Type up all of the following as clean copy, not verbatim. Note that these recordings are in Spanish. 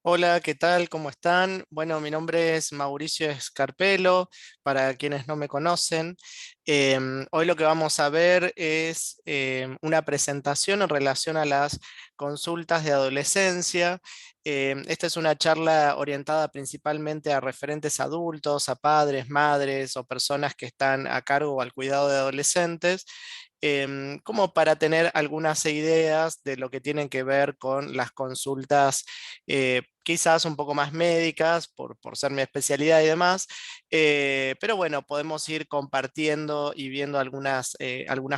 Hola, ¿qué tal? ¿Cómo están? Bueno, mi nombre es Mauricio Escarpelo, para quienes no me conocen. Hoy lo que vamos a ver es una presentación en relación a las consultas de adolescencia. Esta es una charla orientada principalmente a referentes adultos, a padres, madres o personas que están a cargo o al cuidado de adolescentes, como para tener algunas ideas de lo que tienen que ver con las consultas, quizás un poco más médicas, por ser mi especialidad y demás, pero bueno, podemos ir compartiendo y viendo algunas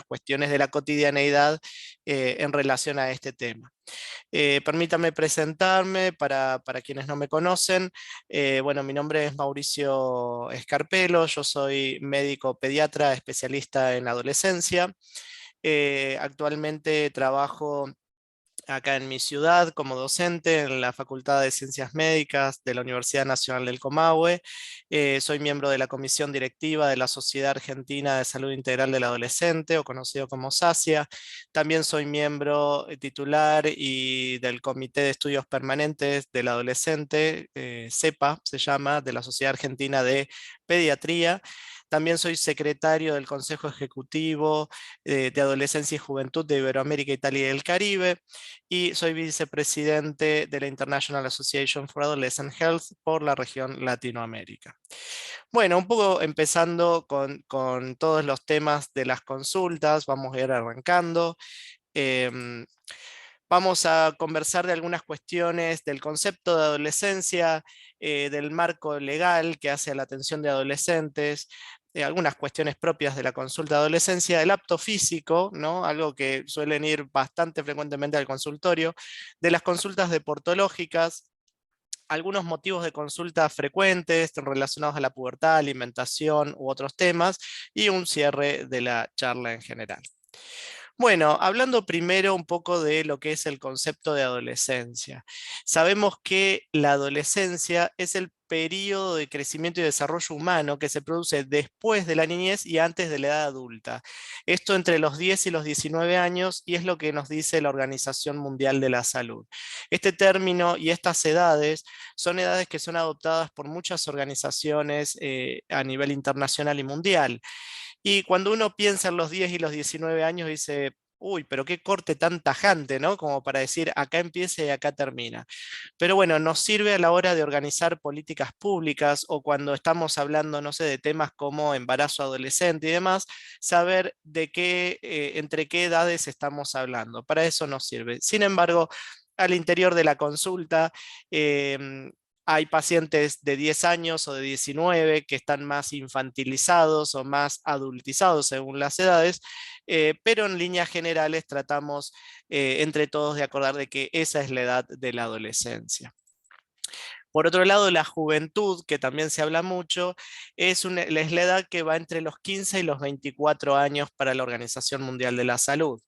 cuestiones de la cotidianeidad en relación a este tema. Permítame presentarme para quienes no me conocen. Bueno, mi nombre es Mauricio Escarpelo, yo soy médico pediatra especialista en adolescencia. Actualmente trabajo acá en mi ciudad como docente en la Facultad de Ciencias Médicas de la Universidad Nacional del Comahue. Soy miembro de la comisión directiva de la Sociedad Argentina de Salud Integral del Adolescente, o conocido como SACIA. También soy miembro titular y del Comité de Estudios Permanentes del Adolescente, CEPA se llama, de la Sociedad Argentina de Pediatría. También soy secretario del Consejo Ejecutivo de Adolescencia y Juventud de Iberoamérica, Italia y el Caribe, y soy vicepresidente de la International Association for Adolescent Health por la región Latinoamérica. Bueno, un poco empezando con todos los temas de las consultas, vamos a ir arrancando. Em, Vamos a conversar de algunas cuestiones del concepto de adolescencia, del marco legal que hace a la atención de adolescentes, algunas cuestiones propias de la consulta de adolescencia, el apto físico, ¿no? Algo que suelen ir bastante frecuentemente al consultorio, de las consultas deportológicas, algunos motivos de consulta frecuentes relacionados a la pubertad, alimentación u otros temas, y un cierre de la charla en general. Bueno, hablando primero un poco de lo que es el concepto de adolescencia. Sabemos que la adolescencia es el periodo de crecimiento y desarrollo humano que se produce después de la niñez y antes de la edad adulta. Esto entre los 10 y los 19 años, y es lo que nos dice la Organización Mundial de la Salud. Este término y estas edades son edades que son adoptadas por muchas organizaciones a nivel internacional y mundial. Y cuando uno piensa en los 10 y los 19 años, dice, uy, pero qué corte tan tajante, ¿no? Como para decir, acá empieza y acá termina. Pero bueno, nos sirve a la hora de organizar políticas públicas o cuando estamos hablando, no sé, de temas como embarazo adolescente y demás, saber de qué, entre qué edades estamos hablando. Para eso nos sirve. Sin embargo, al interior de la consulta, hay pacientes de 10 años o de 19 que están más infantilizados o más adultizados según las edades, pero en líneas generales tratamos entre todos de acordar de que esa es la edad de la adolescencia. Por otro lado, la juventud, que también se habla mucho, es la edad que va entre los 15 y los 24 años para la Organización Mundial de la Salud.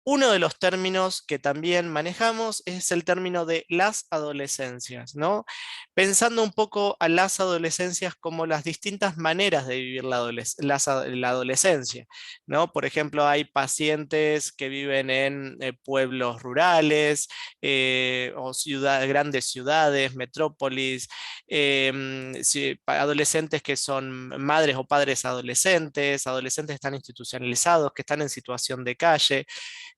Uno de los términos que también manejamos es el término de las adolescencias, ¿no? Pensando un poco a las adolescencias como las distintas maneras de vivir la adolescencia, ¿no? Por ejemplo, hay pacientes que viven en pueblos rurales o grandes ciudades, metrópolis, adolescentes que son madres o padres adolescentes, adolescentes que están institucionalizados, que están en situación de calle.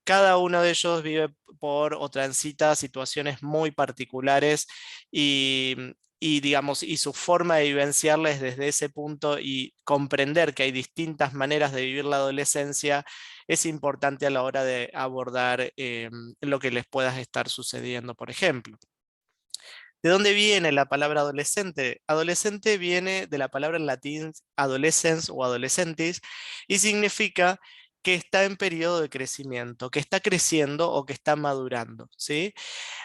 Cada uno de ellos vive por o transita situaciones muy particulares y, digamos, y su forma de vivenciarla es desde ese punto, y comprender que hay distintas maneras de vivir la adolescencia es importante a la hora de abordar lo que les pueda estar sucediendo, por ejemplo. ¿De dónde viene la palabra adolescente? Adolescente viene de la palabra en latín adolescens o adolescentis, y significa que está en periodo de crecimiento, que está creciendo o que está madurando, ¿sí?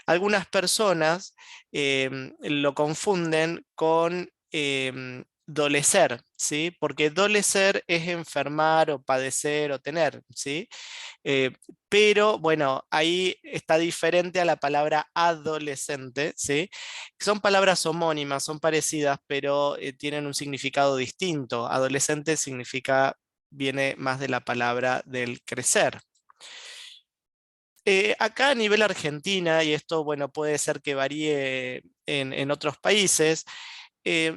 Algunas personas lo confunden con dolecer, ¿sí? Porque dolecer es enfermar o padecer o tener, ¿sí? Eh, pero bueno, ahí está diferente a la palabra adolescente, ¿sí? Son palabras homónimas, son parecidas, pero tienen un significado distinto. Adolescente viene más de la palabra del crecer. Acá a nivel Argentina, y esto bueno, puede ser que varíe en otros países,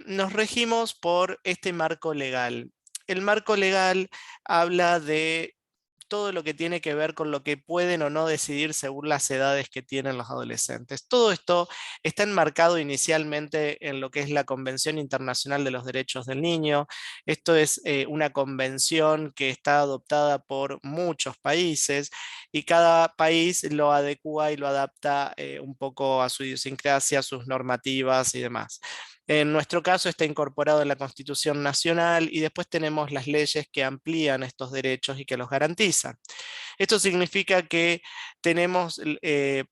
nos regimos por este marco legal. El marco legal habla de todo lo que tiene que ver con lo que pueden o no decidir según las edades que tienen los adolescentes. Todo esto está enmarcado inicialmente en lo que es la Convención Internacional de los Derechos del Niño. Esto es una convención que está adoptada por muchos países y cada país lo adecua y lo adapta un poco a su idiosincrasia, sus normativas y demás. En nuestro caso está incorporado en la Constitución Nacional y después tenemos las leyes que amplían estos derechos y que los garantizan. Esto significa que tenemos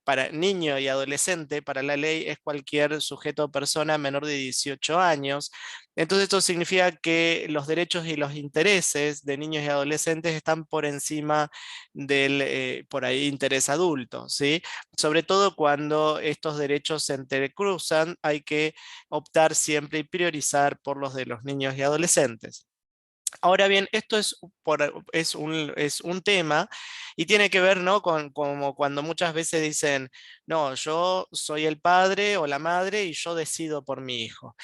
para niño y adolescente, para la ley es cualquier sujeto o persona menor de 18 años. Entonces esto significa que los derechos y los intereses de niños y adolescentes están por encima del, por ahí, interés adulto, ¿sí? Sobre todo cuando estos derechos se entrecruzan, hay que optar siempre y priorizar por los de los niños y adolescentes. Ahora bien, esto es un tema y tiene que ver, ¿no? Con como cuando muchas veces dicen, no, yo soy el padre o la madre y yo decido por mi hijo.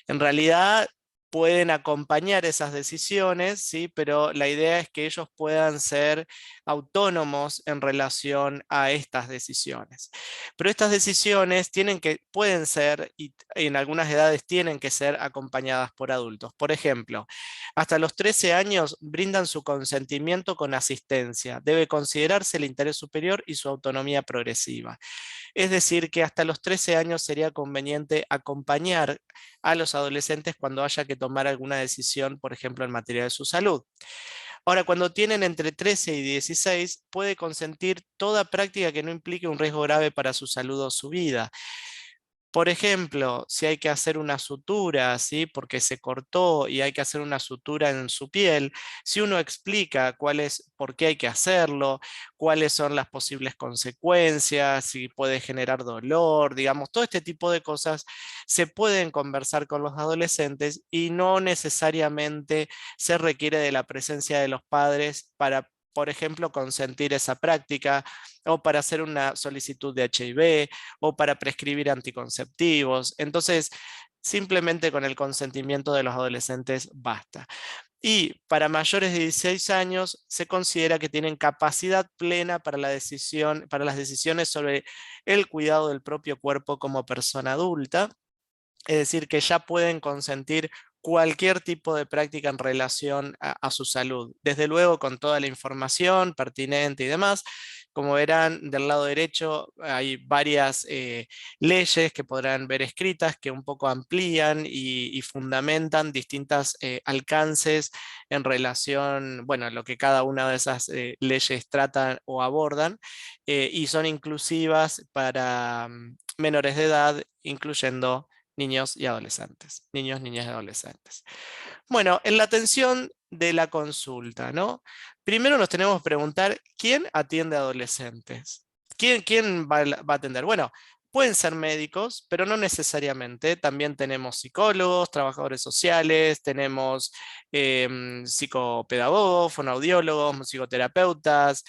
En realidad pueden acompañar esas decisiones, ¿sí? Pero la idea es que ellos puedan ser autónomos en relación a estas decisiones. Pero estas decisiones pueden ser, y en algunas edades tienen que ser acompañadas por adultos. Por ejemplo, hasta los 13 años brindan su consentimiento con asistencia. Debe considerarse el interés superior y su autonomía progresiva. Es decir, que hasta los 13 años sería conveniente acompañar a los adolescentes cuando haya que tomar alguna decisión, por ejemplo, en materia de su salud. Ahora, cuando tienen entre 13 y 16, puede consentir toda práctica que no implique un riesgo grave para su salud o su vida. Por ejemplo, si hay que hacer una sutura, ¿sí? Porque se cortó y hay que hacer una sutura en su piel, si uno explica por qué hay que hacerlo, cuáles son las posibles consecuencias, si puede generar dolor, digamos, todo este tipo de cosas se pueden conversar con los adolescentes y no necesariamente se requiere de la presencia de los padres para, por ejemplo, consentir esa práctica o para hacer una solicitud de HIV o para prescribir anticonceptivos. Entonces, simplemente con el consentimiento de los adolescentes basta. Y para mayores de 16 años se considera que tienen capacidad plena para para las decisiones sobre el cuidado del propio cuerpo como persona adulta, es decir, que ya pueden consentir cualquier tipo de práctica en relación a su salud, desde luego con toda la información pertinente y demás. Como verán, del lado derecho hay varias leyes que podrán ver escritas que un poco amplían y fundamentan distintos alcances en relación, bueno, a lo que cada una de esas leyes tratan o abordan, y son inclusivas para menores de edad, incluyendo niños y adolescentes, niños, niñas y adolescentes. Bueno, en la atención de la consulta, ¿no? Primero nos tenemos que preguntar, ¿quién atiende a adolescentes? ¿Quién va a atender? Bueno, pueden ser médicos, pero no necesariamente. También tenemos psicólogos, trabajadores sociales, tenemos psicopedagogos, fonoaudiólogos, psicoterapeutas,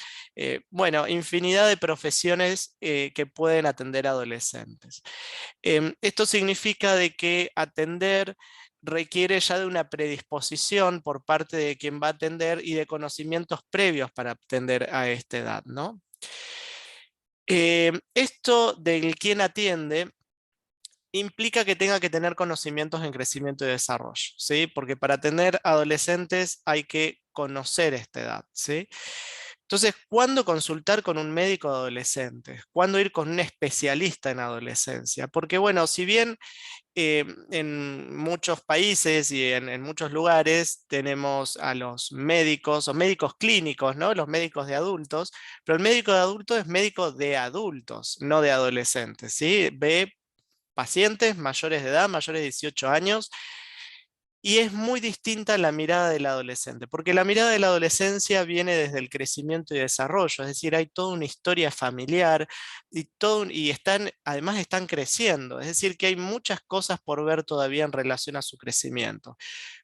bueno, infinidad de profesiones que pueden atender a adolescentes. Esto significa de que atender requiere ya de una predisposición por parte de quien va a atender y de conocimientos previos para atender a esta edad, ¿no? Esto del quien atiende implica que tenga que tener conocimientos en crecimiento y desarrollo, ¿sí? Porque para atender adolescentes hay que conocer esta edad, ¿sí? Entonces, ¿cuándo consultar con un médico de adolescentes? ¿Cuándo ir con un especialista en adolescencia? Porque bueno, si bien en muchos países y en muchos lugares tenemos a los médicos o médicos clínicos, ¿no? Los médicos de adultos, pero el médico de adultos es médico de adultos, no de adolescentes, ¿sí? Ve pacientes mayores de edad, mayores de 18 años, y es muy distinta la mirada del adolescente, porque la mirada de la adolescencia viene desde el crecimiento y desarrollo, es decir, hay toda una historia familiar y además están creciendo, es decir, que hay muchas cosas por ver todavía en relación a su crecimiento.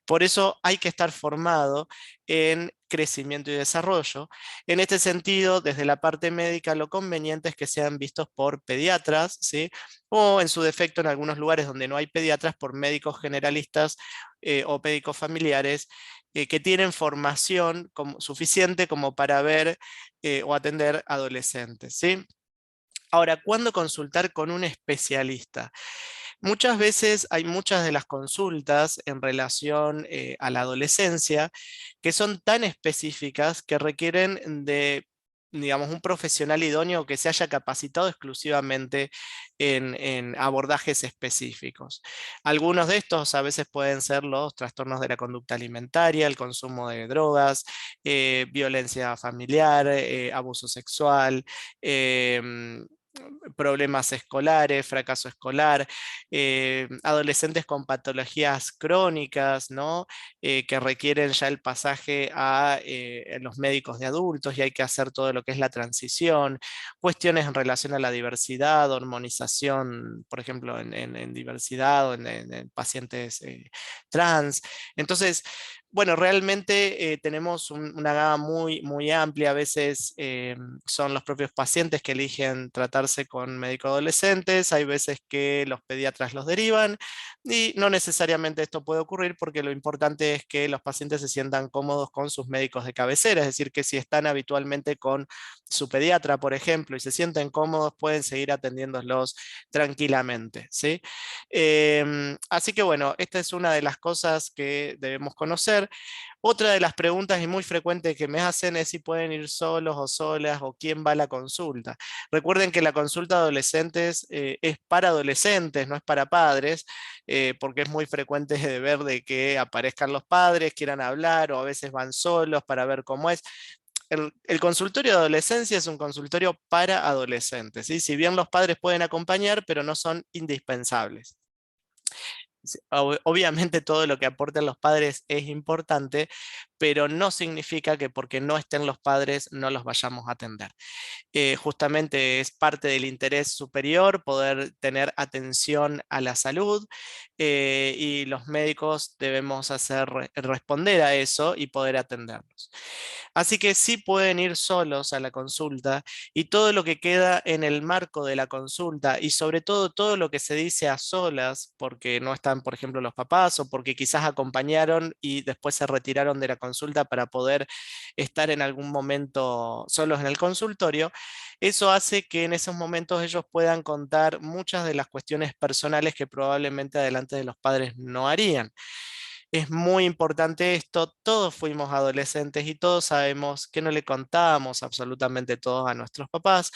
Por eso hay que estar formado en crecimiento y desarrollo. En este sentido, desde la parte médica, lo conveniente es que sean vistos por pediatras, ¿sí? O en su defecto, en algunos lugares donde no hay pediatras, por médicos generalistas o médicos familiares que tienen formación suficiente como para ver o atender adolescentes, ¿sí? Ahora, ¿cuándo consultar con un especialista? Muchas veces hay muchas de las consultas en relación a la adolescencia que son tan específicas que requieren de, digamos, un profesional idóneo que se haya capacitado exclusivamente en abordajes específicos. Algunos de estos a veces pueden ser los trastornos de la conducta alimentaria, el consumo de drogas, violencia familiar, abuso sexual, problemas escolares, fracaso escolar, adolescentes con patologías crónicas, ¿no? Que requieren ya el pasaje a los médicos de adultos y hay que hacer todo lo que es la transición, cuestiones en relación a la diversidad, hormonización, por ejemplo, en diversidad o en pacientes trans. Entonces, bueno, realmente tenemos una gama muy amplia. A veces son los propios pacientes que eligen tratarse con médicos adolescentes, hay veces que los pediatras los derivan y no necesariamente esto puede ocurrir porque lo importante es que los pacientes se sientan cómodos con sus médicos de cabecera, es decir, que si están habitualmente con su pediatra, por ejemplo, y se sienten cómodos, pueden seguir atendiéndolos tranquilamente, ¿sí? Así que bueno, esta es una de las cosas que debemos conocer. Otra de las preguntas y muy frecuentes que me hacen es si pueden ir solos o solas o quién va a la consulta. Recuerden que la consulta de adolescentes es para adolescentes, no es para padres, porque es muy frecuente de ver de que aparezcan los padres, quieran hablar o a veces van solos para ver cómo es. El consultorio de adolescencia es un consultorio para adolescentes, ¿sí? Si bien los padres pueden acompañar, pero no son indispensables. Sí, obviamente todo lo que aporten los padres es importante, pero no significa que porque no estén los padres no los vayamos a atender. Justamente es parte del interés superior poder tener atención a la salud y los médicos debemos responder a eso y poder atenderlos. Así que sí pueden ir solos a la consulta y todo lo que queda en el marco de la consulta y sobre todo todo lo que se dice a solas, porque no están, por ejemplo, los papás o porque quizás acompañaron y después se retiraron de la consulta para poder estar en algún momento solos en el consultorio, eso hace que en esos momentos ellos puedan contar muchas de las cuestiones personales que probablemente adelante de los padres no harían. Es muy importante esto, todos fuimos adolescentes y todos sabemos que no le contábamos absolutamente todos a nuestros papás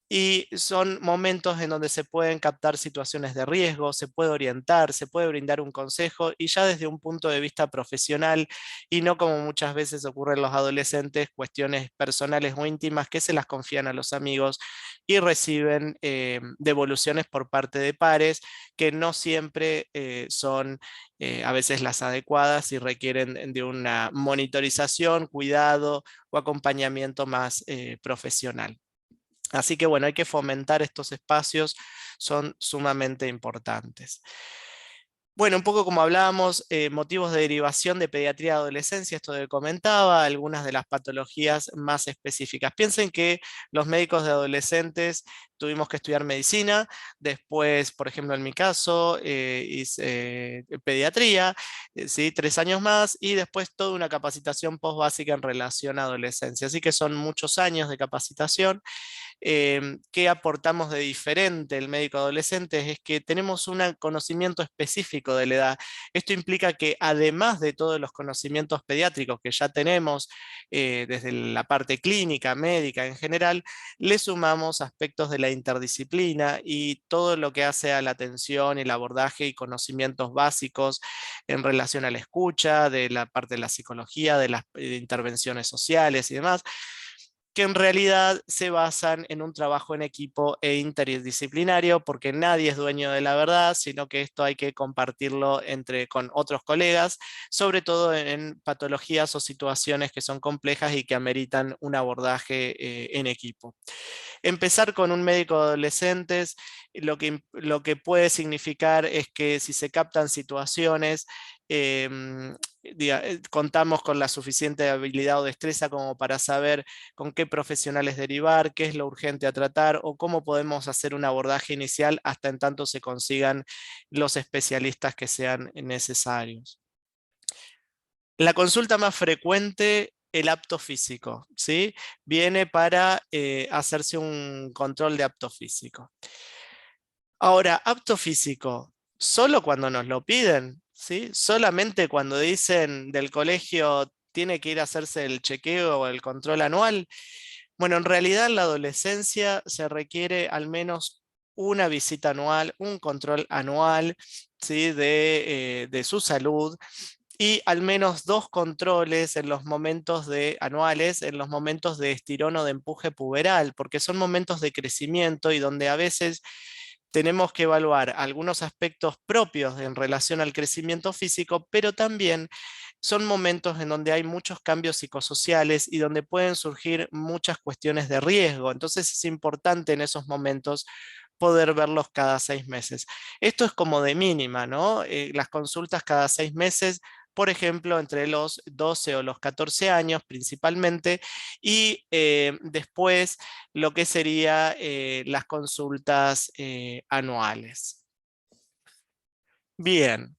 y son momentos en donde se pueden captar situaciones de riesgo, se puede orientar, se puede brindar un consejo y ya desde un punto de vista profesional y no como muchas veces ocurre en los adolescentes, cuestiones personales o íntimas que se las confían a los amigos y reciben devoluciones por parte de pares que no siempre son a veces las adecuadas y requieren de una monitorización, cuidado o acompañamiento más profesional. Así que bueno, hay que fomentar estos espacios, son sumamente importantes. Bueno, un poco como hablábamos, motivos de derivación de pediatría de adolescencia, esto que comentaba, algunas de las patologías más específicas. Piensen que los médicos de adolescentes tuvimos que estudiar medicina, después, por ejemplo, en mi caso, hice pediatría, ¿sí? 3 años más, y después toda una capacitación postbásica en relación a adolescencia. Así que son muchos años de capacitación. ¿Qué aportamos de diferente el médico adolescente? Es que tenemos un conocimiento específico de la edad. Esto implica que además de todos los conocimientos pediátricos que ya tenemos desde la parte clínica, médica en general, le sumamos aspectos de la interdisciplina y todo lo que hace a la atención, el abordaje y conocimientos básicos en relación a la escucha, de la parte de la psicología, de las intervenciones sociales y demás, que en realidad se basan en un trabajo en equipo e interdisciplinario, porque nadie es dueño de la verdad, sino que esto hay que compartirlo con otros colegas, sobre todo en patologías o situaciones que son complejas y que ameritan un abordaje en equipo. Empezar con un médico de adolescentes, lo que puede significar es que si se captan situaciones contamos con la suficiente habilidad o destreza como para saber con qué profesionales derivar, qué es lo urgente a tratar o cómo podemos hacer un abordaje inicial hasta en tanto se consigan los especialistas que sean necesarios. La consulta más frecuente, el apto físico, ¿sí? Viene para hacerse un control de apto físico. Ahora, apto físico, solo cuando nos lo piden, ¿sí? Solamente cuando dicen del colegio tiene que ir a hacerse el chequeo o el control anual. Bueno, en realidad en la adolescencia se requiere al menos una visita anual, un control anual, ¿sí? De su salud y al menos 2 controles en los momentos anuales, en los momentos de estirón o de empuje puberal, porque son momentos de crecimiento y donde a veces tenemos que evaluar algunos aspectos propios en relación al crecimiento físico, pero también son momentos en donde hay muchos cambios psicosociales y donde pueden surgir muchas cuestiones de riesgo. Entonces es importante en esos momentos poder verlos cada 6 meses. Esto es como de mínima, ¿no? Las consultas cada 6 meses, por ejemplo, entre los 12 o los 14 años principalmente, y después lo que sería las consultas anuales. Bien,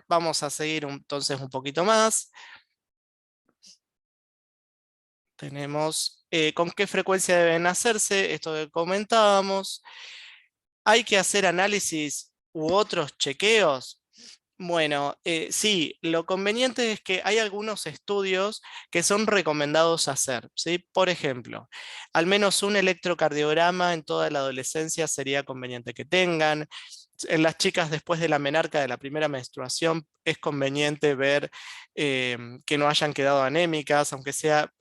vamos a seguir entonces un poquito más. Tenemos con qué frecuencia deben hacerse, esto que comentábamos. ¿Hay que hacer análisis u otros chequeos? Bueno, sí, lo conveniente es que hay algunos estudios que son recomendados hacer, ¿sí? Por ejemplo, al menos un electrocardiograma en toda la adolescencia sería conveniente que tengan. En las chicas después de la menarca de la primera menstruación es conveniente ver que no hayan quedado anémicas, aunque sea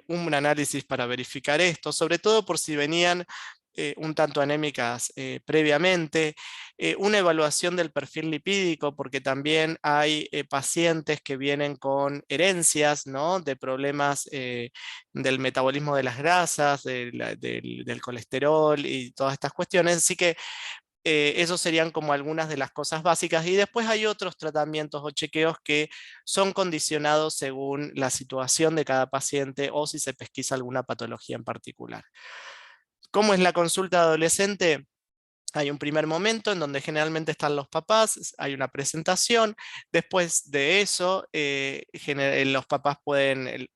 un análisis para verificar esto, sobre todo por si venían un tanto anémicas previamente. Una evaluación del perfil lipídico, porque también hay pacientes que vienen con herencias, ¿no? De problemas del metabolismo de las grasas, del colesterol y todas estas cuestiones. Así que esos serían como algunas de las cosas básicas. Y después hay otros tratamientos o chequeos que son condicionados según la situación de cada paciente o si se pesquisa alguna patología en particular. ¿Cómo es la consulta adolescente? Hay un primer momento en donde generalmente están los papás, hay una presentación, después de eso los papás pueden,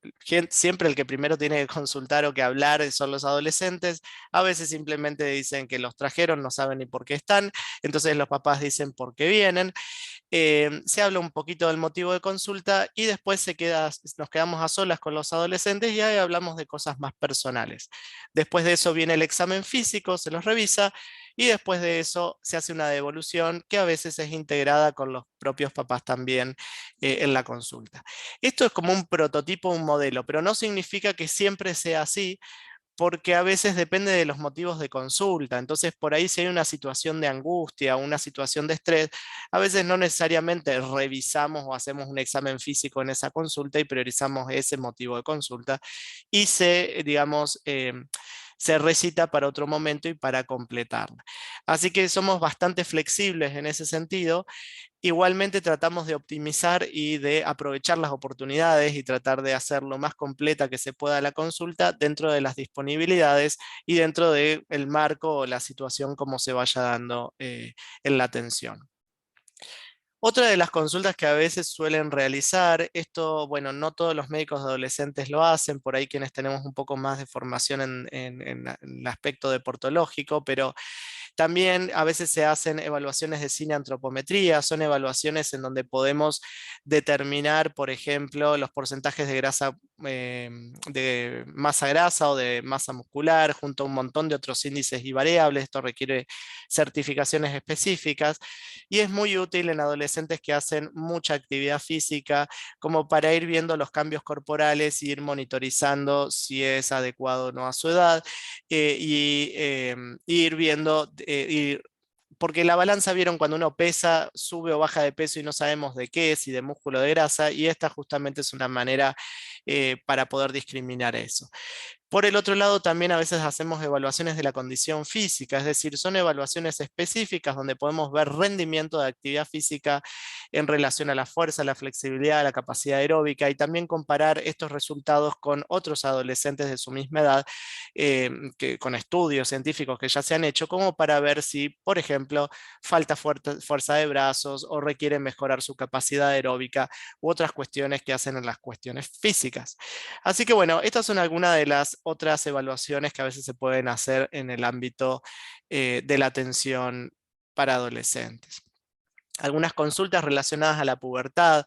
siempre el que primero tiene que consultar o que hablar son los adolescentes, a veces simplemente dicen que los trajeron, no saben ni por qué están, entonces los papás dicen por qué vienen. Se habla un poquito del motivo de consulta y después nos quedamos a solas con los adolescentes y ahí hablamos de cosas más personales. Después de eso viene el examen físico, se los revisa y después de eso se hace una devolución que a veces es integrada con los propios papás también en la consulta. Esto es como un prototipo, un modelo, pero no significa que siempre sea así, porque a veces depende de los motivos de consulta. Entonces, por ahí si hay una situación de angustia, una situación de estrés, a veces no necesariamente revisamos o hacemos un examen físico en esa consulta y priorizamos ese motivo de consulta y digamos, se recita para otro momento y para completarla. Así que somos bastante flexibles en ese sentido. Igualmente tratamos de optimizar y de aprovechar las oportunidades y tratar de hacer lo más completa que se pueda la consulta dentro de las disponibilidades y dentro del marco o la situación como se vaya dando en la atención. Otra de las consultas que a veces suelen realizar, esto, bueno, no todos los médicos adolescentes lo hacen, por ahí quienes tenemos un poco más de formación en el aspecto deportológico, pero también a veces se hacen evaluaciones de cineantropometría, son evaluaciones en donde podemos determinar, por ejemplo, los porcentajes de grasa, de masa grasa o de masa muscular, junto a un montón de otros índices y variables. Esto requiere certificaciones específicas y es muy útil en adolescentes que hacen mucha actividad física, como para ir viendo los cambios corporales y ir monitorizando si es adecuado o no a su edad y ir viendo, porque la balanza, vieron, cuando uno pesa, sube o baja de peso y no sabemos de qué, si de músculo o de grasa, y esta justamente es una manera para poder discriminar eso. Por el otro lado, también a veces hacemos evaluaciones de la condición física, es decir, son evaluaciones específicas donde podemos ver rendimiento de actividad física en relación a la fuerza, la flexibilidad, la capacidad aeróbica y también comparar estos resultados con otros adolescentes de su misma edad, con estudios científicos que ya se han hecho, como para ver si, por ejemplo, falta fuerza de brazos o requieren mejorar su capacidad aeróbica u otras cuestiones que hacen en las cuestiones físicas. Así que bueno, estas son algunas de las otras evaluaciones que a veces se pueden hacer en el ámbito de la atención para adolescentes. Algunas consultas relacionadas a la pubertad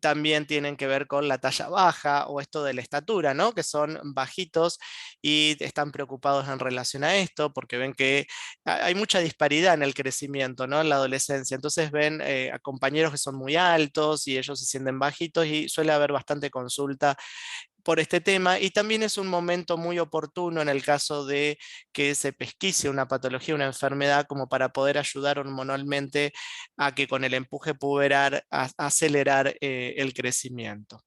también tienen que ver con la talla baja o esto de la estatura, ¿no? Que son bajitos y están preocupados en relación a esto porque ven que hay mucha disparidad en el crecimiento, ¿no? En la adolescencia. Entonces ven a compañeros que son muy altos y ellos se sienten bajitos y suele haber bastante consulta por este tema, y también es un momento muy oportuno en el caso de que se pesquise una patología, una enfermedad, como para poder ayudar hormonalmente a que con el empuje puberal acelerar el crecimiento.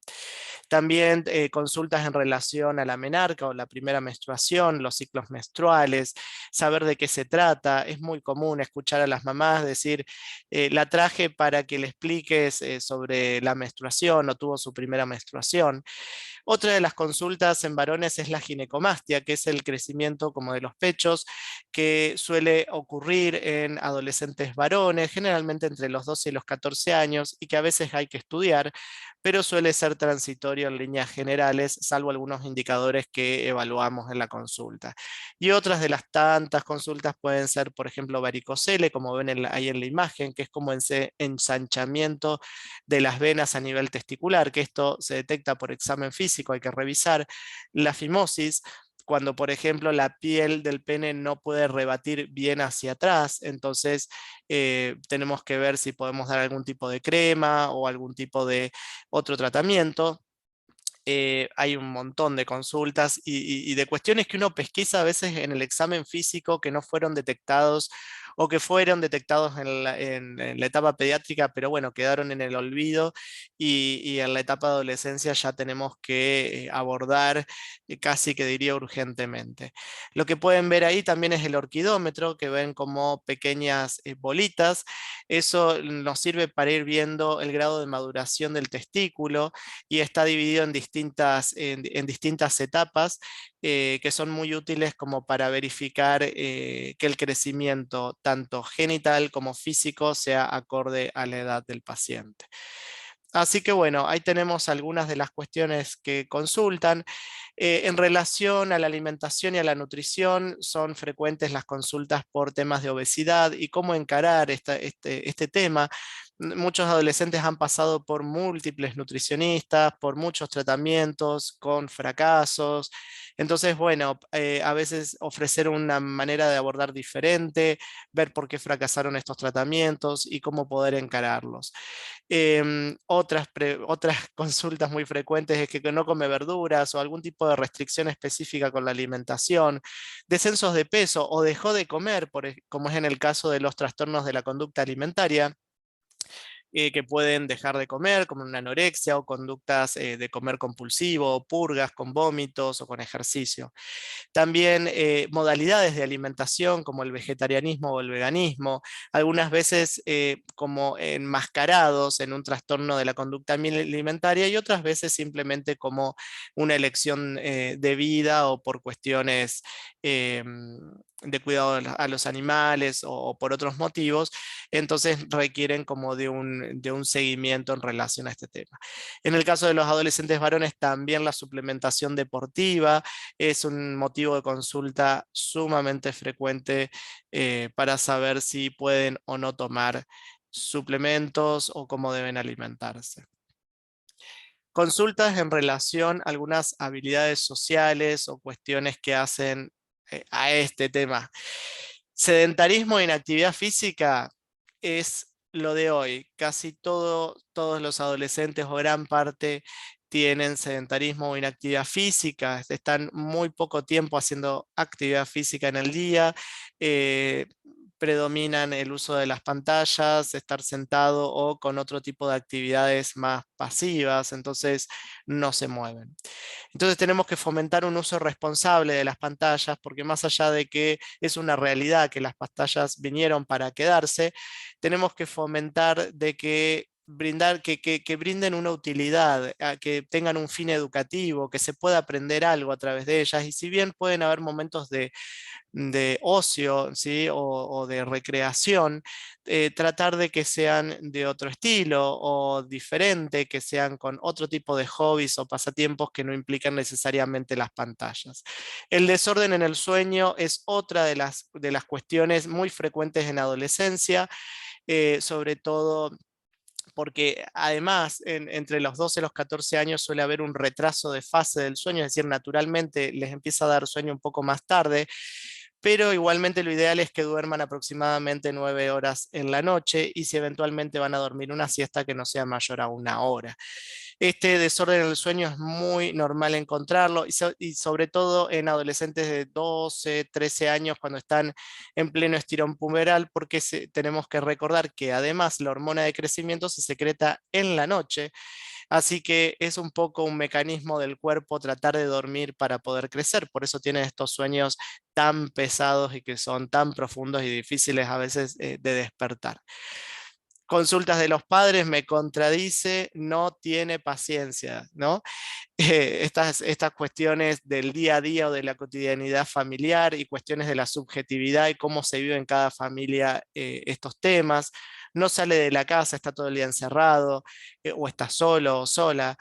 También consultas en relación a la menarca o la primera menstruación, los ciclos menstruales, saber de qué se trata. Es muy común escuchar a las mamás decir, la traje para que le expliques sobre la menstruación o tuvo su primera menstruación. Otra de las consultas en varones es la ginecomastia, que es el crecimiento como de los pechos, que suele ocurrir en adolescentes varones, generalmente entre los 12 y los 14 años, y que a veces hay que estudiar, pero suele ser transitorio en líneas generales, salvo algunos indicadores que evaluamos en la consulta. Y otras de las tantas consultas pueden ser, por ejemplo, varicocele, como ven ahí en la imagen, que es como ese ensanchamiento de las venas a nivel testicular, que esto se detecta por examen físico, hay que revisar la fimosis, cuando por ejemplo la piel del pene no puede rebatir bien hacia atrás, entonces tenemos que ver si podemos dar algún tipo de crema o algún tipo de otro tratamiento. Hay un montón de consultas y de cuestiones que uno pesquisa a veces en el examen físico que no fueron detectados o que fueron detectados en la etapa pediátrica, pero bueno, quedaron en el olvido y en la etapa de adolescencia ya tenemos que abordar casi que diría urgentemente. Lo que pueden ver ahí también es el orquidómetro, que ven como pequeñas bolitas. Eso nos sirve para ir viendo el grado de maduración del testículo y está dividido en distintas etapas que son muy útiles como para verificar que el crecimiento tanto genital como físico sea acorde a la edad del paciente. Así que bueno, ahí tenemos algunas de las cuestiones que consultan. En relación a la alimentación y a la nutrición, son frecuentes las consultas por temas de obesidad y cómo encarar este tema. Muchos adolescentes han pasado por múltiples nutricionistas, por muchos tratamientos con fracasos. Entonces, bueno, a veces ofrecer una manera de abordar diferente, ver por qué fracasaron estos tratamientos y cómo poder encararlos. Otras consultas muy frecuentes es que no come verduras o algún tipo de restricción específica con la alimentación, descensos de peso o dejó de comer, como es en el caso de los trastornos de la conducta alimentaria, que pueden dejar de comer, como una anorexia o conductas de comer compulsivo, o purgas con vómitos o con ejercicio. También modalidades de alimentación como el vegetarianismo o el veganismo, algunas veces como enmascarados en un trastorno de la conducta alimentaria y otras veces simplemente como una elección de vida o por cuestiones de cuidado a los animales o por otros motivos, entonces requieren como de un seguimiento en relación a este tema. En el caso de los adolescentes varones, también la suplementación deportiva es un motivo de consulta sumamente frecuente para saber si pueden o no tomar suplementos o cómo deben alimentarse. Consultas en relación a algunas habilidades sociales o cuestiones que hacen a este tema. Sedentarismo e inactividad física es lo de hoy. Casi todos los adolescentes o gran parte tienen sedentarismo o inactividad física, están muy poco tiempo haciendo actividad física en el día, predominan el uso de las pantallas, estar sentado o con otro tipo de actividades más pasivas, entonces no se mueven. Entonces tenemos que fomentar un uso responsable de las pantallas, porque más allá de que es una realidad que las pantallas vinieron para quedarse, tenemos que fomentar de que que brinden una utilidad, que tengan un fin educativo, que se pueda aprender algo a través de ellas. Y si bien pueden haber momentos de ocio, ¿sí? O de recreación, tratar de que sean de otro estilo o diferente, que sean con otro tipo de hobbies o pasatiempos que no implican necesariamente las pantallas. El desorden en el sueño es otra de las cuestiones muy frecuentes en adolescencia, sobre todo porque además entre los 12 y los 14 años suele haber un retraso de fase del sueño, es decir, naturalmente les empieza a dar sueño un poco más tarde, pero igualmente lo ideal es que duerman aproximadamente 9 horas en la noche y si eventualmente van a dormir una siesta que no sea mayor a 1 hora. Este desorden del sueño es muy normal encontrarlo y sobre todo en adolescentes de 12, 13 años cuando están en pleno estirón puberal, porque tenemos que recordar que además la hormona de crecimiento se secreta en la noche, así que es un poco un mecanismo del cuerpo tratar de dormir para poder crecer, por eso tienen estos sueños tan pesados y que son tan profundos y difíciles a veces de despertar. Consultas de los padres, me contradice, no tiene paciencia, ¿no? Estas cuestiones del día a día o de la cotidianidad familiar y cuestiones de la subjetividad y cómo se vive en cada familia estos temas. No sale de la casa, está todo el día encerrado o está solo o sola.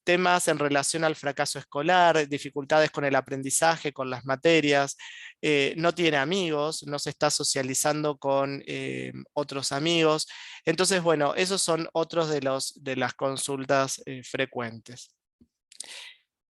Temas en relación al fracaso escolar, dificultades con el aprendizaje, con las materias, no tiene amigos, no se está socializando con otros amigos. Entonces, bueno, esos son otros de las consultas frecuentes.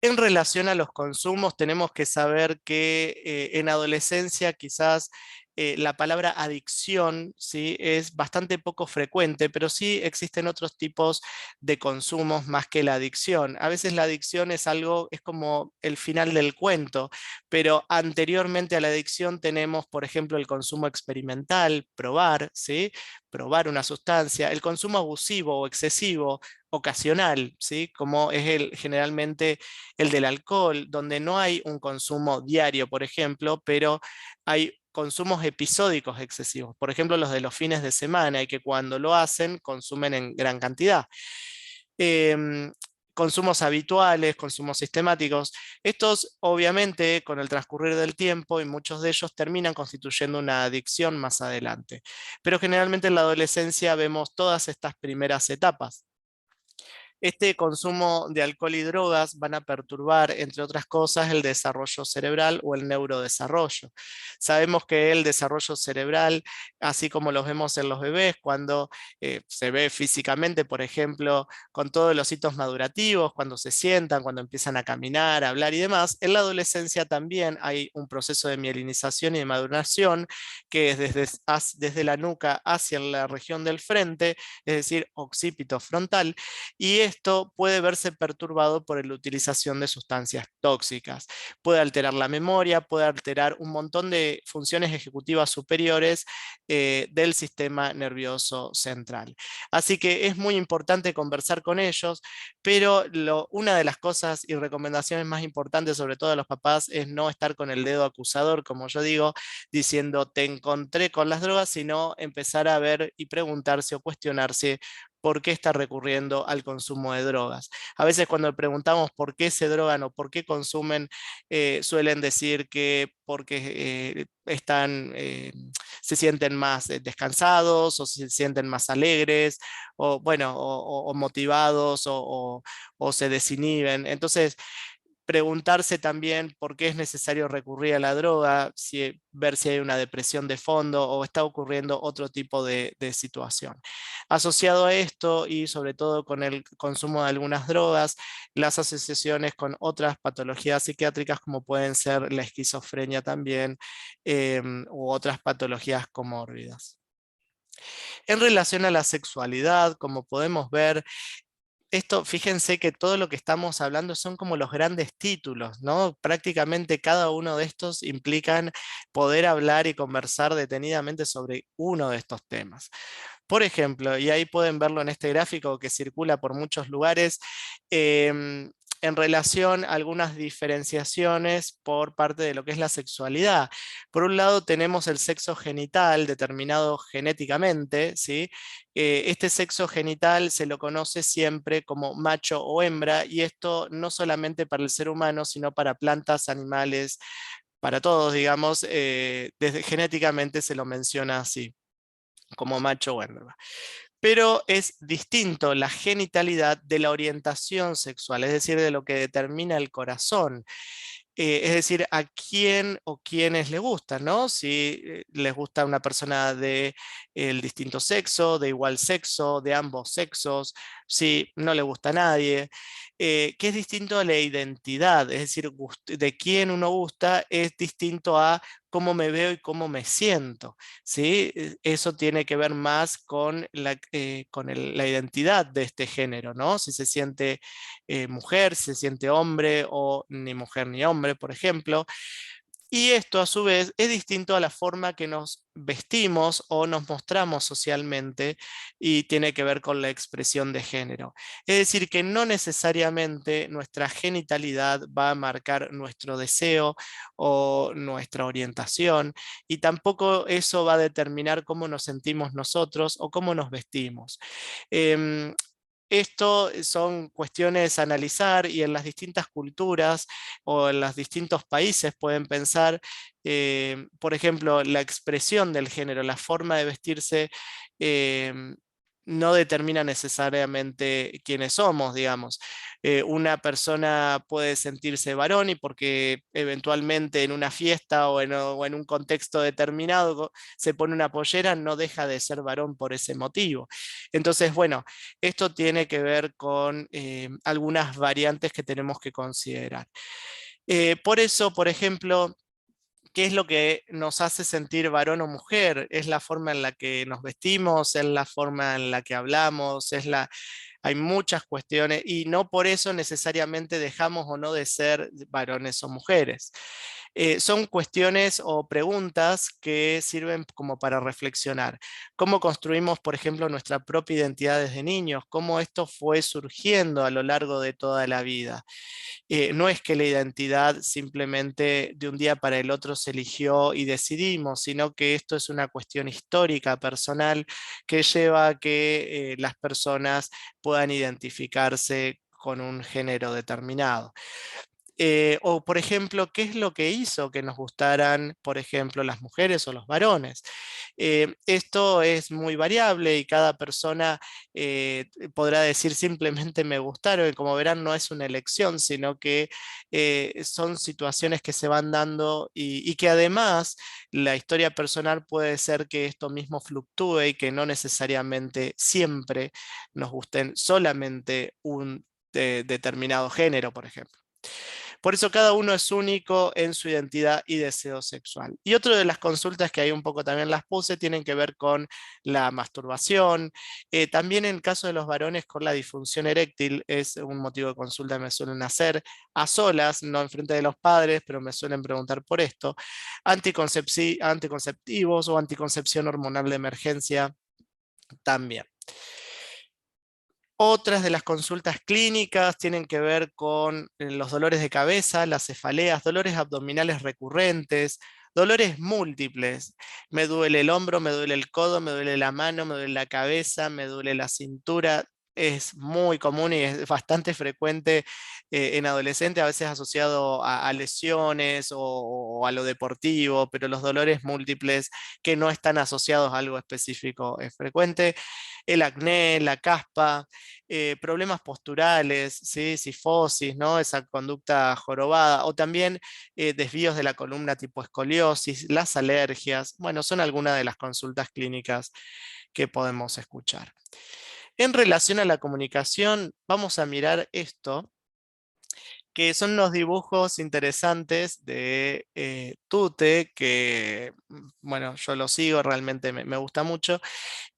En relación a los consumos, tenemos que saber que en adolescencia quizás la palabra adicción, ¿sí? Es bastante poco frecuente, pero sí existen otros tipos de consumos más que la adicción. A veces la adicción es algo, es como el final del cuento, pero anteriormente a la adicción tenemos, por ejemplo, el consumo experimental, probar, ¿sí? Probar una sustancia, el consumo abusivo o excesivo, ocasional, ¿sí? Como es generalmente el del alcohol, donde no hay un consumo diario, por ejemplo, pero hay consumos episódicos excesivos, por ejemplo, los de los fines de semana y que cuando lo hacen consumen en gran cantidad. Em, Consumos habituales, consumos sistemáticos. Estos, obviamente, con el transcurrir del tiempo y muchos de ellos terminan constituyendo una adicción más adelante. Pero generalmente en la adolescencia vemos todas estas primeras etapas. Este consumo de alcohol y drogas van a perturbar, entre otras cosas, el desarrollo cerebral o el neurodesarrollo. Sabemos que el desarrollo cerebral, así como los vemos en los bebés, cuando se ve físicamente, por ejemplo, con todos los hitos madurativos, cuando se sientan, cuando empiezan a caminar, a hablar y demás, en la adolescencia también hay un proceso de mielinización y de maduración que es desde la nuca hacia la región del frente, es decir, occipito frontal, y esto puede verse perturbado por la utilización de sustancias tóxicas. Puede alterar la memoria, puede alterar un montón de funciones ejecutivas superiores del sistema nervioso central. Así que es muy importante conversar con ellos, pero una de las cosas y recomendaciones más importantes, sobre todo a los papás, es no estar con el dedo acusador, como yo digo, diciendo te encontré con las drogas, sino empezar a ver y preguntarse o cuestionarse por qué está recurriendo al consumo de drogas. A veces cuando preguntamos por qué se drogan o por qué consumen, suelen decir que porque se sienten más descansados o se sienten más alegres o, bueno, o motivados o se desinhiben. Entonces, preguntarse también por qué es necesario recurrir a la droga, ver si hay una depresión de fondo o está ocurriendo otro tipo de situación. Asociado a esto y sobre todo con el consumo de algunas drogas, las asociaciones con otras patologías psiquiátricas como pueden ser la esquizofrenia también u otras patologías comórbidas. En relación a la sexualidad, como podemos ver, esto, fíjense que todo lo que estamos hablando son como los grandes títulos, ¿no? Prácticamente cada uno de estos implican poder hablar y conversar detenidamente sobre uno de estos temas. Por ejemplo, y ahí pueden verlo en este gráfico que circula por muchos lugares, en relación a algunas diferenciaciones por parte de lo que es la sexualidad. Por un lado tenemos el sexo genital determinado genéticamente, ¿sí? Este sexo genital se lo conoce siempre como macho o hembra, y esto no solamente para el ser humano, sino para plantas, animales, para todos, digamos, desde genéticamente se lo menciona así, como macho o hembra. Pero es distinto la genitalidad de la orientación sexual, es decir, de lo que determina el corazón. Es decir, a quién o quiénes le gusta, ¿no? Si les gusta una persona de el distinto sexo, de igual sexo, de ambos sexos, si no le gusta a nadie, que es distinto a la identidad, es decir, de quién uno gusta es distinto a cómo me veo y cómo me siento, ¿sí? Eso tiene que ver más con la identidad de este género, ¿no? Si se siente mujer, si se siente hombre o ni mujer ni hombre, por ejemplo. Y esto a su vez es distinto a la forma que nos vestimos o nos mostramos socialmente y tiene que ver con la expresión de género. Es decir, que no necesariamente nuestra genitalidad va a marcar nuestro deseo o nuestra orientación, y tampoco eso va a determinar cómo nos sentimos nosotros o cómo nos vestimos. Em, Esto son cuestiones a analizar, y en las distintas culturas o en los distintos países pueden pensar, por ejemplo, la expresión del género, la forma de vestirse, no determina necesariamente quiénes somos, digamos. Una persona puede sentirse varón y porque eventualmente en una fiesta o en un contexto determinado se pone una pollera, no deja de ser varón por ese motivo. Entonces, bueno, esto tiene que ver con algunas variantes que tenemos que considerar. Por eso, por ejemplo, ¿qué es lo que nos hace sentir varón o mujer? Es la forma en la que nos vestimos, es la forma en la que hablamos, hay muchas cuestiones, y no por eso necesariamente dejamos o no de ser varones o mujeres. Son cuestiones o preguntas que sirven como para reflexionar. ¿Cómo construimos, por ejemplo, nuestra propia identidad desde niños? ¿Cómo esto fue surgiendo a lo largo de toda la vida? No es que la identidad simplemente de un día para el otro se eligió y decidimos, sino que esto es una cuestión histórica, personal, que lleva a que las personas puedan identificarse con un género determinado. O, por ejemplo, ¿qué es lo que hizo que nos gustaran, por ejemplo, las mujeres o los varones? Esto es muy variable y cada persona podrá decir simplemente me gustaron, y como verán no es una elección, sino que son situaciones que se van dando, y que además la historia personal puede ser que esto mismo fluctúe y que no necesariamente siempre nos gusten solamente un determinado género, por ejemplo. Por eso cada uno es único en su identidad y deseo sexual. Y otra de las consultas que ahí un poco también las puse tienen que ver con la masturbación. También en el caso de los varones con la disfunción eréctil es un motivo de consulta que me suelen hacer a solas, no enfrente de los padres, pero me suelen preguntar por esto. Anticonceptivos o anticoncepción hormonal de emergencia también. Otras de las consultas clínicas tienen que ver con los dolores de cabeza, las cefaleas, dolores abdominales recurrentes, dolores múltiples. Me duele el hombro, me duele el codo, me duele la mano, me duele la cabeza, me duele la cintura. Es muy común y es bastante frecuente en adolescentes, a veces asociado a lesiones o a lo deportivo, pero los dolores múltiples que no están asociados a algo específico es frecuente. El acné, la caspa, problemas posturales, ¿sí? Cifosis, ¿no? Esa conducta jorobada, o también desvíos de la columna tipo escoliosis, las alergias. Bueno, son algunas de las consultas clínicas que podemos escuchar. En relación a la comunicación, vamos a mirar esto, que son unos dibujos interesantes de Tute, que, bueno, yo lo sigo, realmente me gusta mucho.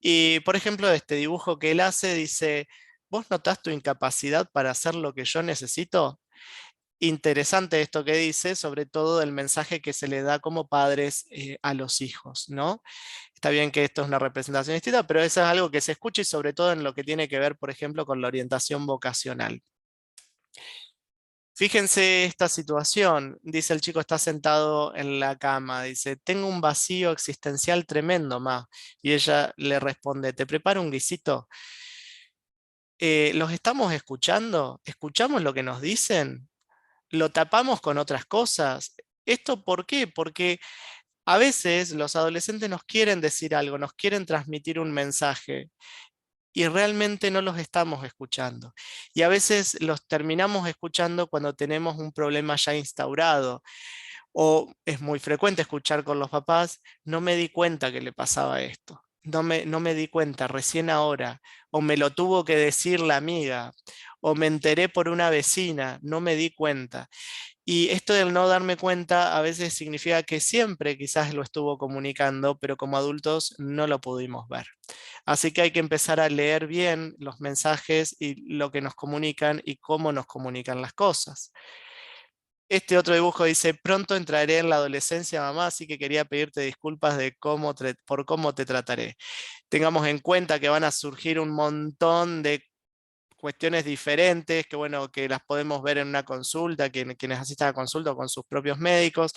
Y, por ejemplo, este dibujo que él hace dice, ¿vos notás tu incapacidad para hacer lo que yo necesito? Interesante esto que dice, sobre todo el mensaje que se le da como padres a los hijos, ¿no? Está bien que esto es una representación distinta, pero eso es algo que se escucha y sobre todo en lo que tiene que ver, por ejemplo, con la orientación vocacional. Fíjense esta situación, dice el chico, está sentado en la cama, dice, tengo un vacío existencial tremendo, ma. Y ella le responde, ¿te preparo un guisito? ¿Los estamos escuchando? ¿Escuchamos lo que nos dicen? ¿Lo tapamos con otras cosas? ¿Esto por qué? Porque a veces los adolescentes nos quieren decir algo, nos quieren transmitir un mensaje y realmente no los estamos escuchando. Y a veces los terminamos escuchando cuando tenemos un problema ya instaurado. O es muy frecuente escuchar con los papás, no me di cuenta que le pasaba esto. No me di cuenta, recién ahora. O me lo tuvo que decir la amiga. O me enteré por una vecina, no me di cuenta. Y esto del no darme cuenta a veces significa que siempre quizás lo estuvo comunicando, pero como adultos no lo pudimos ver. Así que hay que empezar a leer bien los mensajes y lo que nos comunican y cómo nos comunican las cosas. Este otro dibujo dice, pronto entraré en la adolescencia, mamá, así que quería pedirte disculpas de por cómo te trataré. Tengamos en cuenta que van a surgir un montón de cuestiones diferentes, que bueno, que las podemos ver en una consulta, quienes asistan a consulta o con sus propios médicos,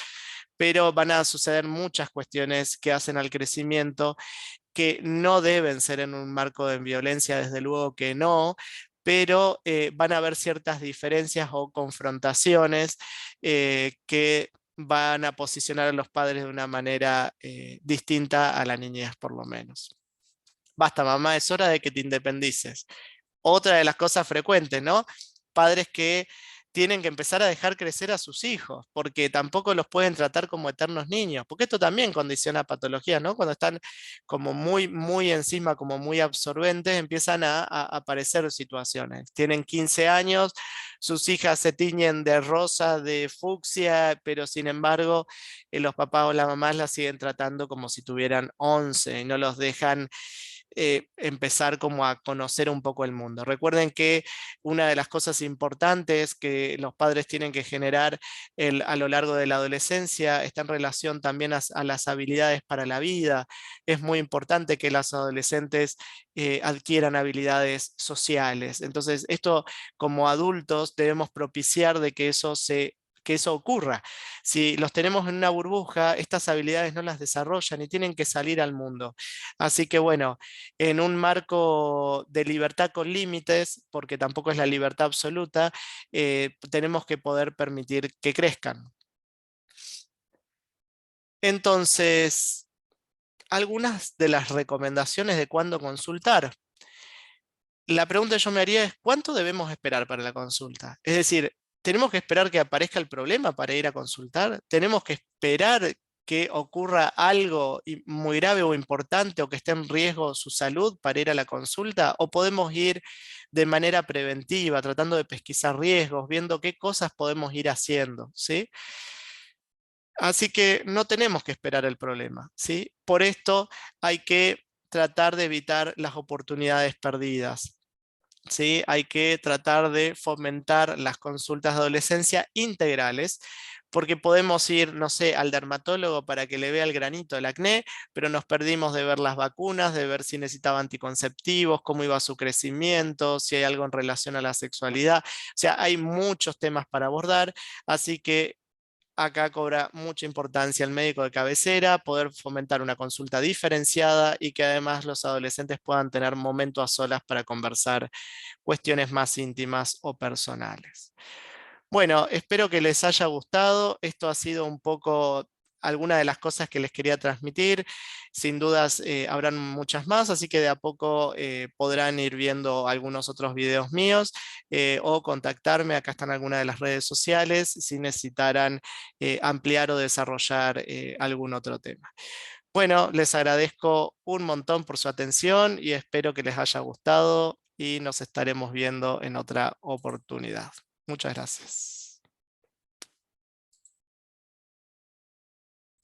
pero van a suceder muchas cuestiones que hacen al crecimiento que no deben ser en un marco de violencia, desde luego que no, pero van a haber ciertas diferencias o confrontaciones que van a posicionar a los padres de una manera distinta a la niñez, por lo menos. Basta, mamá, es hora de que te independices. Otra de las cosas frecuentes, ¿no? Padres que tienen que empezar a dejar crecer a sus hijos, porque tampoco los pueden tratar como eternos niños, porque esto también condiciona patologías, ¿no? Cuando están como muy encima, como muy absorbentes, empiezan a aparecer situaciones. Tienen 15 años, sus hijas se tiñen de rosa, de fucsia, pero sin embargo, los papás o las mamás las siguen tratando como si tuvieran 11 y no los dejan empezar como a conocer un poco el mundo. Recuerden que una de las cosas importantes que los padres tienen que generar a lo largo de la adolescencia está en relación también a las habilidades para la vida. Es muy importante que las adolescentes adquieran habilidades sociales. Entonces, esto como adultos debemos propiciar de que eso ocurra. Si los tenemos en una burbuja, estas habilidades no las desarrollan y tienen que salir al mundo. Así que bueno, en un marco de libertad con límites, porque tampoco es la libertad absoluta, tenemos que poder permitir que crezcan. Entonces, algunas de las recomendaciones de cuándo consultar. La pregunta que yo me haría es, ¿cuánto debemos esperar para la consulta? Es decir, ¿tenemos que esperar que aparezca el problema para ir a consultar? ¿Tenemos que esperar que ocurra algo muy grave o importante o que esté en riesgo su salud para ir a la consulta? ¿O podemos ir de manera preventiva, tratando de pesquisar riesgos, viendo qué cosas podemos ir haciendo? ¿Sí? Así que no tenemos que esperar el problema, ¿sí? Por esto hay que tratar de evitar las oportunidades perdidas. ¿Sí? Hay que tratar de fomentar las consultas de adolescencia integrales, porque podemos ir, no sé, al dermatólogo para que le vea el granito del acné, pero nos perdimos de ver las vacunas, de ver si necesitaba anticonceptivos, cómo iba su crecimiento, si hay algo en relación a la sexualidad. O sea, hay muchos temas para abordar, así que acá cobra mucha importancia el médico de cabecera, poder fomentar una consulta diferenciada y que además los adolescentes puedan tener momentos a solas para conversar cuestiones más íntimas o personales. Bueno, espero que les haya gustado. Esto ha sido un poco alguna de las cosas que les quería transmitir. Sin dudas habrán muchas más, así que de a poco podrán ir viendo algunos otros videos míos o contactarme. Acá están algunas de las redes sociales si necesitaran ampliar o desarrollar algún otro tema. Bueno, les agradezco un montón por su atención y espero que les haya gustado y nos estaremos viendo en otra oportunidad. Muchas gracias.